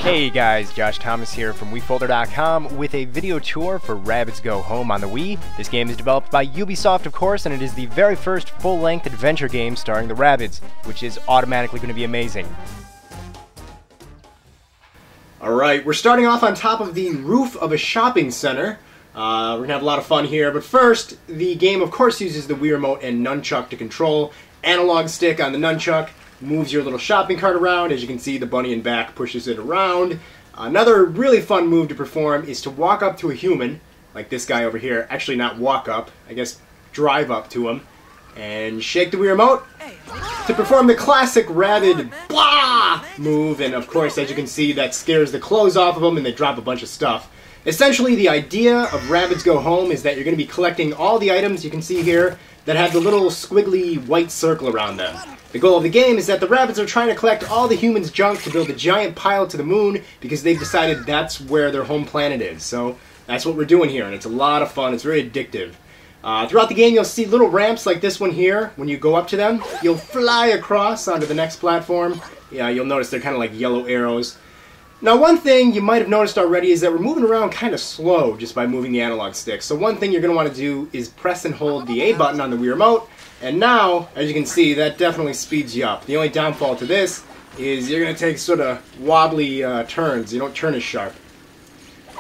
Hey guys, Josh Thomas here from WiiFolder.com with a video tour for Rabbids Go Home on the Wii. This game is developed by Ubisoft, of course, and it is the very first full-length adventure game starring the Rabbids, which is automatically going to be amazing. Alright, we're starting off on top of the roof of a shopping center. We're going to have a lot of fun here, but first, the game of course uses the Wii Remote and Nunchuck to control. Analog stick on the Nunchuck moves your little shopping cart around. As you can see, the bunny in back pushes it around. Another really fun move to perform is to walk up to a human, like this guy over here. Actually, not walk up, I guess drive up to him, and shake the Wii Remote to perform the classic Rabbid blah move. And of course, as you can see, that scares the clothes off of them and they drop a bunch of stuff. Essentially, the idea of Rabbids Go Home is that you're going to be collecting all the items you can see here that have the little squiggly white circle around them. The goal of the game is that the Rabbids are trying to collect all the humans' junk to build a giant pile to the moon because they've decided that's where their home planet is. So that's what we're doing here, and it's a lot of fun. It's very addictive. Throughout the game, you'll see little ramps like this one here. When you go up to them, you'll fly across onto the next platform. Yeah, you'll notice they're kind of like yellow arrows. Now, one thing you might have noticed already is that we're moving around kind of slow just by moving the analog stick. So one thing you're going to want to do is press and hold the A button on the Wii Remote. And now, as you can see, that definitely speeds you up. The only downfall to this is you're going to take sort of wobbly turns. You don't turn as sharp.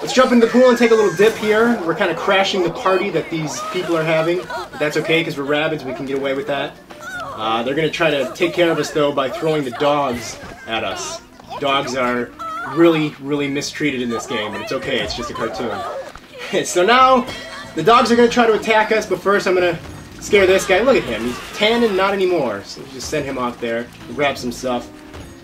Let's jump into the pool and take a little dip here. We're kind of crashing the party that these people are having. But that's okay, because we're Rabbids, we can get away with that. They're going to try to take care of us, though, by throwing the dogs at us. Dogs are really mistreated in this game, but it's okay, it's just a cartoon. So now, the dogs are going to try to attack us, but first I'm going to scare this guy. Look at him, he's tan and not anymore. So just send him off there, grab some stuff.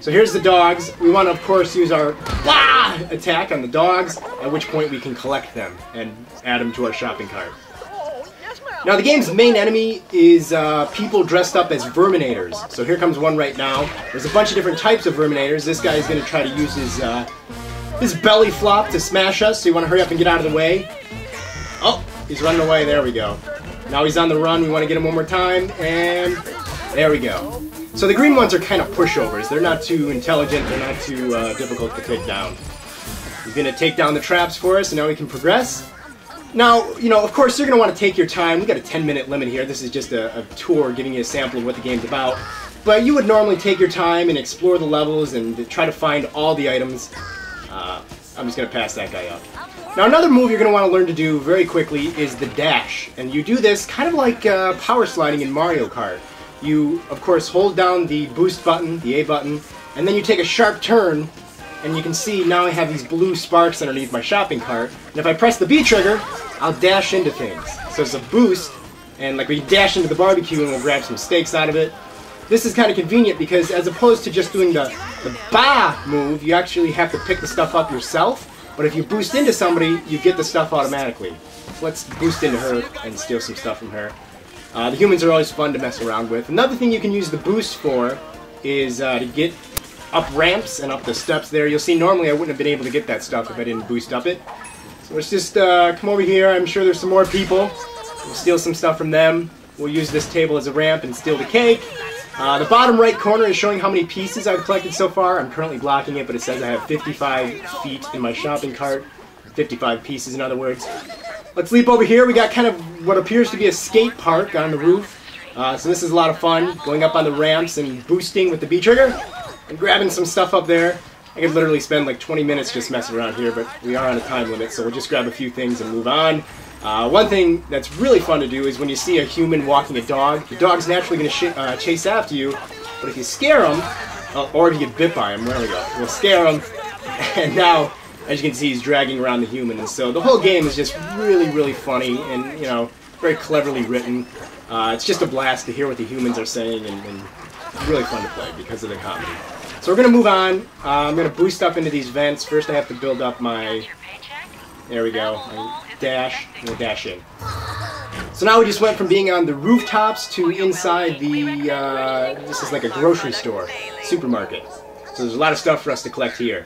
So here's the dogs. We want to, of course, use our blah attack on the dogs, at which point we can collect them and add them to our shopping cart. Now the game's main enemy is people dressed up as Verminators. So here comes one right now. There's a bunch of different types of Verminators. This guy is going to try to use his belly flop to smash us, so you want to hurry up and get out of the way. Oh, he's running away. There we go. Now he's on the run. We want to get him one more time, and there we go. So the green ones are kind of pushovers. They're not too intelligent. They're not too difficult to take down. He's going to take down the traps for us, and now we can progress. Now, you know, of course, you're going to want to take your time. We've got a 10-minute limit here. This is just a tour giving you a sample of what the game's about. But you would normally take your time and explore the levels and try to find all the items. I'm just going to pass that guy up. Now, another move you're going to want to learn to do very quickly is the dash. And you do this kind of like power sliding in Mario Kart. You, of course, hold down the boost button, the A button, and then you take a sharp turn. And you can see now I have these blue sparks underneath my shopping cart. And if I press the B trigger, I'll dash into things. So it's a boost, and like we dash into the barbecue and we'll grab some steaks out of it. This is kind of convenient because as opposed to just doing the ba move, you actually have to pick the stuff up yourself. But if you boost into somebody, you get the stuff automatically. So let's boost into her and steal some stuff from her. The humans are always fun to mess around with. Another thing you can use the boost for is to get up ramps and up the steps there. You'll see normally I wouldn't have been able to get that stuff if I didn't boost up it. So let's just come over here. I'm sure there's some more people. We'll steal some stuff from them. We'll use this table as a ramp and steal the cake. The bottom right corner is showing how many pieces I've collected so far. I'm currently blocking it, but it says I have 55 feet in my shopping cart. 55 pieces, in other words. Let's leap over here. We got kind of what appears to be a skate park on the roof. So this is a lot of fun, going up on the ramps and boosting with the B trigger. And grabbing some stuff up there. I could literally spend like 20 minutes just messing around here, but we are on a time limit, so we'll just grab a few things and move on. One thing that's really fun to do is when you see a human walking a dog, the dog's naturally going to chase after you, but if you scare them, or if you get bit by him, there we go, we'll scare him, and now, as you can see, he's dragging around the human, and so the whole game is just really funny, and, you know, very cleverly written. It's just a blast to hear what the humans are saying, and really fun to play because of the comedy. So we're going to move on. I'm going to boost up into these vents. First I have to build up my... There we go. Dash. And we'll dash in. So now we just went from being on the rooftops to inside the... this is like a grocery store. Supermarket. So there's a lot of stuff for us to collect here.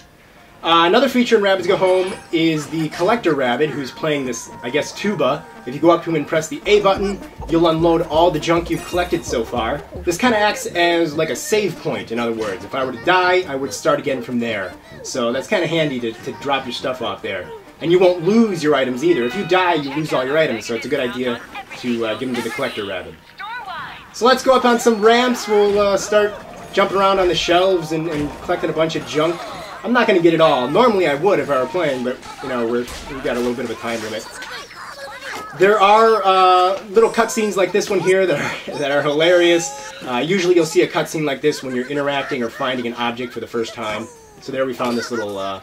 Another feature in Rabbids Go Home is the collector rabbit, who's playing this, I guess, tuba. If you go up to him and press the A button, you'll unload all the junk you've collected so far. This kind of acts as like a save point, in other words. If I were to die, I would start again from there. So that's kind of handy to drop your stuff off there. And you won't lose your items either. If you die, you lose all your items, so it's a good idea to give them to the collector rabbit. So let's go up on some ramps. We'll start jumping around on the shelves and collecting a bunch of junk. I'm not going to get it all. Normally I would if I were playing, but, you know, we've got a little bit of a time limit. There are little cutscenes like this one here that are hilarious. Usually you'll see a cutscene like this when you're interacting or finding an object for the first time. So there we found this little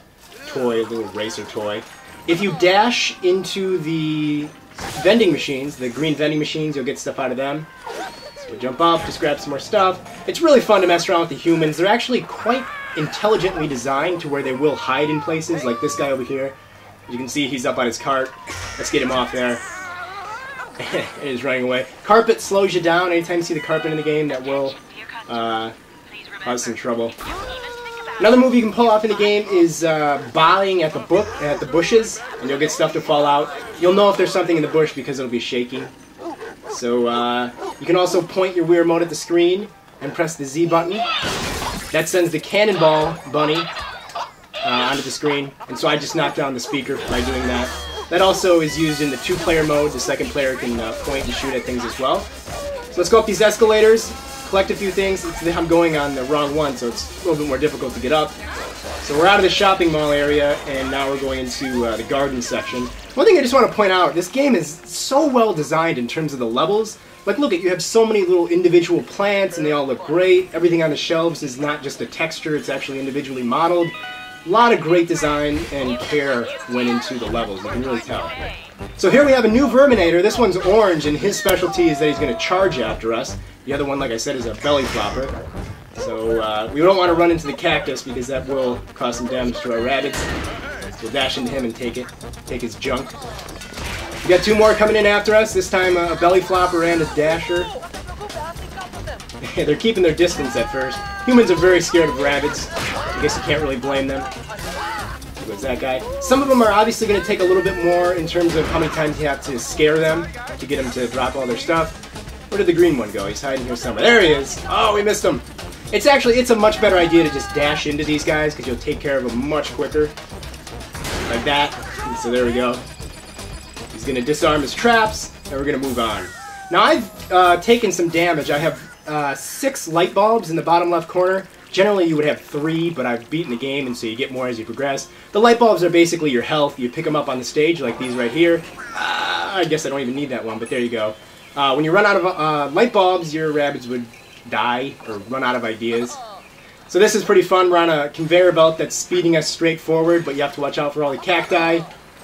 toy, little racer toy. If you dash into the vending machines, the green vending machines, you'll get stuff out of them. So jump up, just grab some more stuff. It's really fun to mess around with the humans. They're actually quite intelligently designed to where they will hide in places, like this guy over here. As you can see, he's up on his cart. Let's get him off there. And he's running away. Carpet slows you down. Anytime you see the carpet in the game, that will cause some trouble. Another move you can pull off in the game is buying at the bushes, and you'll get stuff to fall out. You'll know if there's something in the bush because it'll be shaking. So you can also point your Wii remote at the screen and press the Z button. That sends the cannonball bunny onto the screen, and so I just knocked down the speaker by doing that. That also is used in the two-player mode. The second player can point and shoot at things as well. So let's go up these escalators, collect a few things. I'm going on the wrong one, so it's a little bit more difficult to get up. So we're out of the shopping mall area, and now we're going into the garden section. One thing I just want to point out, this game is so well designed in terms of the levels. Like, look, you have so many little individual plants, and they all look great. Everything on the shelves is not just a texture, it's actually individually modeled. A lot of great design and care went into the levels, you can really tell. So here we have a new Verminator. This one's orange, and his specialty is that he's going to charge after us. The other one, like I said, is a belly flopper. So we don't want to run into the cactus because that will cause some damage to our rabbits. So we'll dash into him and take his junk. We got two more coming in after us, this time a belly flopper and a dasher. They're keeping their distance at first. Humans are very scared of rabbits. I guess you can't really blame them. What's that guy? Some of them are obviously going to take a little bit more in terms of how many times you have to scare them to get them to drop all their stuff. Where did the green one go? He's hiding here somewhere. There he is! Oh, we missed him! It's a much better idea to just dash into these guys because you'll take care of them much quicker. Like that. And so there we go. He's going to disarm his traps, and we're going to move on. Now I've taken some damage. I have 6 light bulbs in the bottom left corner. Generally you would have 3, but I've beaten the game, and so you get more as you progress. The light bulbs are basically your health. You pick them up on the stage, like these right here. I guess I don't even need that one, but there you go. When you run out of light bulbs, your rabbits would die or run out of ideas. So this is pretty fun. We're on a conveyor belt that's speeding us straight forward, but you have to watch out for all the cacti.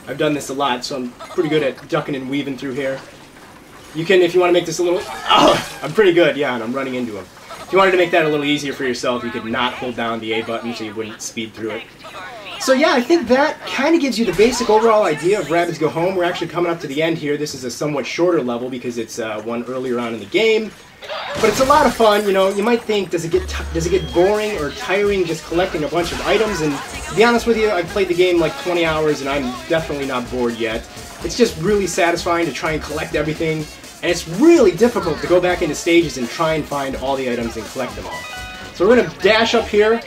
I've done this a lot, so I'm pretty good at ducking and weaving through here. You can, if you want to make this a little... Oh, I'm pretty good, yeah, and I'm running into them. If you wanted to make that a little easier for yourself, you could not hold down the A button so you wouldn't speed through it. So yeah, I think that kind of gives you the basic overall idea of Rabbids Go Home. We're actually coming up to the end here. This is a somewhat shorter level because it's one earlier on in the game. But it's a lot of fun, you know. You might think, does it get boring or tiring just collecting a bunch of items? And to be honest with you, I've played the game like 20 hours and I'm definitely not bored yet. It's just really satisfying to try and collect everything. And it's really difficult to go back into stages and try and find all the items and collect them all. So we're going to dash up here.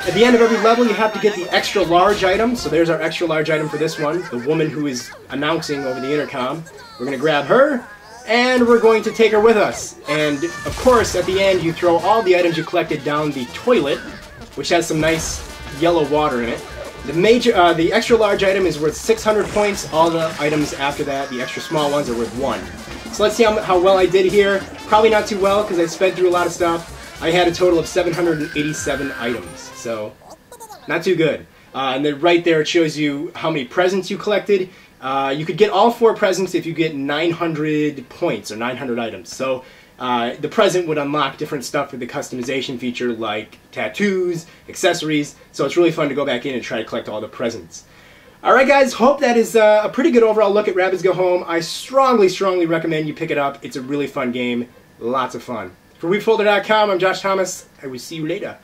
At the end of every level, you have to get the extra large item. So there's our extra large item for this one, the woman who is announcing over the intercom. We're going to grab her, and we're going to take her with us. And of course, at the end, you throw all the items you collected down the toilet, which has some nice yellow water in it. The extra large item is worth 600 points. All the items after that, the extra small ones, are worth 1. So let's see how well I did here. Probably not too well because I sped through a lot of stuff. I had a total of 787 items, so not too good. And then right there it shows you how many presents you collected. You could get all 4 presents if you get 900 points or 900 items. So the present would unlock different stuff with the customization feature like tattoos, accessories. So it's really fun to go back in and try to collect all the presents. Alright guys, hope that is a pretty good overall look at Rabbids Go Home. I strongly, strongly recommend you pick it up. It's a really fun game. Lots of fun. For WeFolder.com, I'm Josh Thomas. I will see you later.